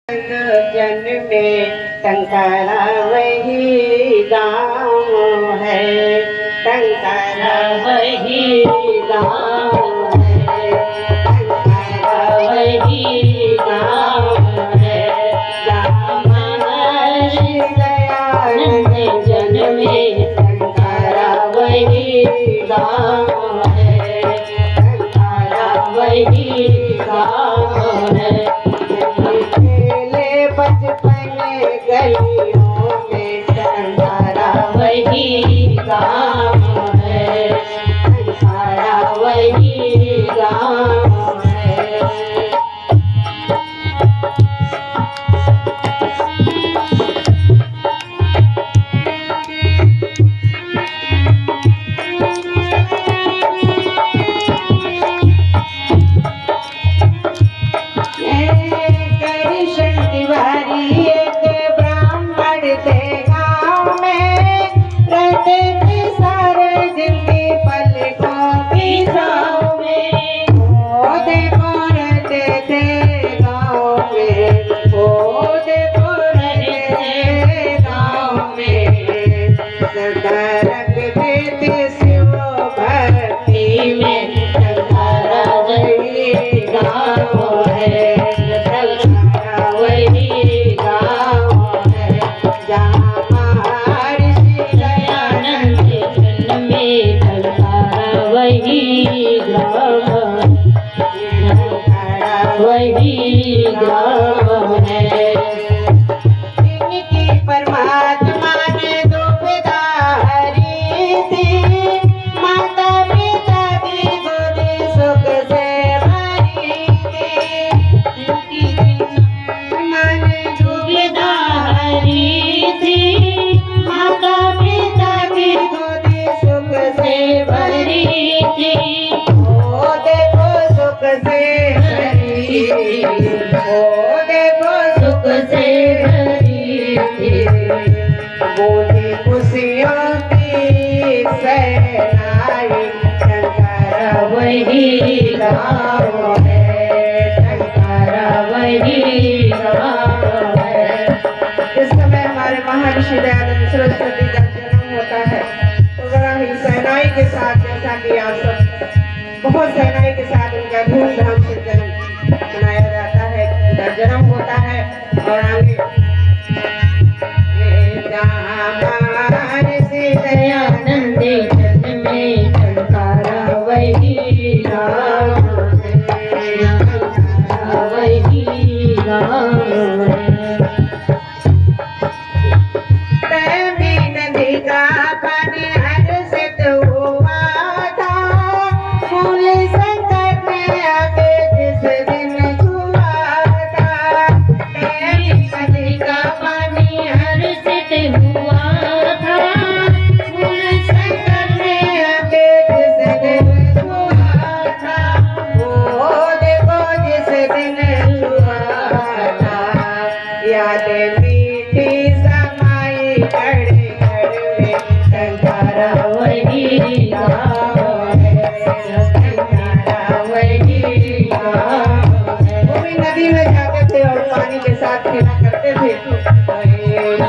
जन्मे टंकारा वही गाँव है, टंकारा वही गाँव है, टंकारा वही गाँव है। जहाँ महर्षि दयानंद जन्मे टंकारा वही गाँव है, टंकारा वही गाँव है। बचपन गलियों में टंकारा वही गाँव है, टंकारा वही गाँव है। वही गाँव है। इनकी परमात्मा ने दुविधा हरी थी, माता पिता की गोद सुख से भरी थी। इनकी परमात्मा ने दुविधा हरी थी, माता पिता की गोद सुख से भरी थी। ओ देखो सुख से ओ देखो सुख से भरी बोली खुशियों की सहनाई, टंकारा वही गाँव है, टंकारा वही गाँव है। इस समय हमारे महर्षि दयानंद सरस्वती का जन्म होता है तो बड़ा ही सहनाई के साथ, जैसा कि आप सब बहुत सहनाई के साथ उनका धूमधाम से जन्म मनाया जाता है, उनका जन्म होता है। और आगे महर्षि दयानंद जन्मे टंकारा वही गाँव है, टंकारा वही गाँव है। तैमी नदी का पानी हर्षित हुआ था, मूल संकट में आके जिस दिन छुआ था। तैमी नदी का पानी हर्षित हुआ था, मूल संकट में आके जिस दिन छुआ था। वो देखो जिस दिन छुआ था, यादें मीठी समाई कड़े कड़े, टंकारा वही गाँव है, टंकारा वही गाँव है। वो भी नदी में जाते थे और पानी के साथ खेला करते थे।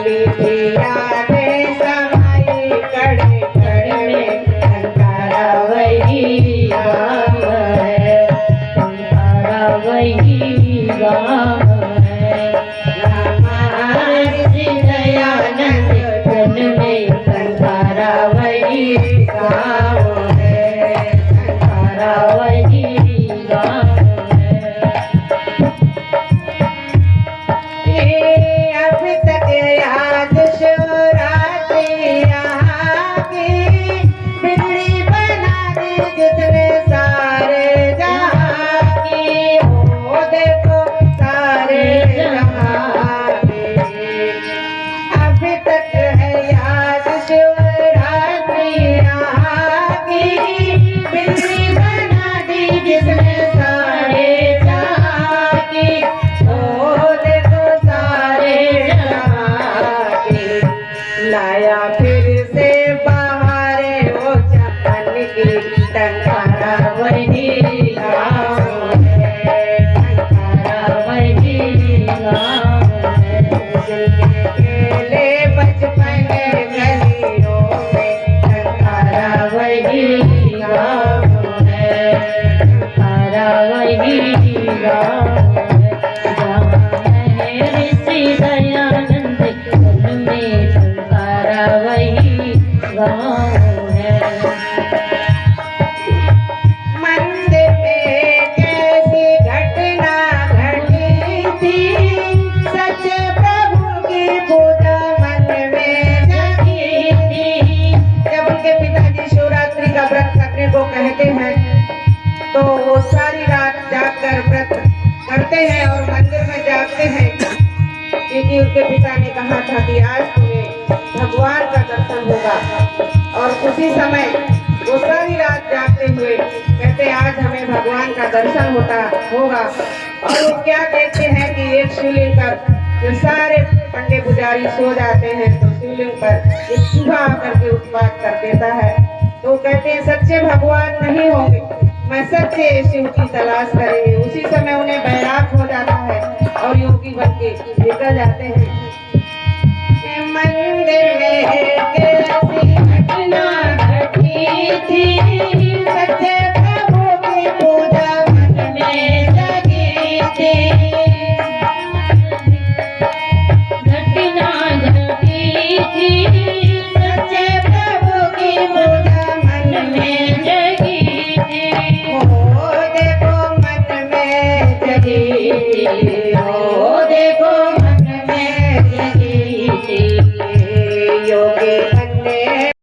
मीठी यादें समाई कड़े कड़े, टंकारा वही गाँव है, टंकारा वही गाँव है। महर्षि दयानंद जन्मे टंकारा वही गाँव है, टंकारा वही गाँव है। क्योंकि उनके पिता ने कहा था कि आज तुम्हें भगवान का दर्शन होगा। और उसी समय वो सारी रात जागते हुए कहते आज हमें भगवान का दर्शन होगा। और वो क्या देखते हैं कि एक शिवलिंग पर जो सारे पंडे पुजारी सो जाते हैं तो शिवलिंग पर एक चूहा आकर के उत्पात कर देता है। तो कहते हैं सच्चे भगवान नहीं होंगे, मैं सच्चे शिव की तलाश करेंगे। उसी समय उन्हें बैराग हो जाता है और योगी बन के निकल जाते हैं। मंदिर में कैसी घटना घटी थी, सच्चे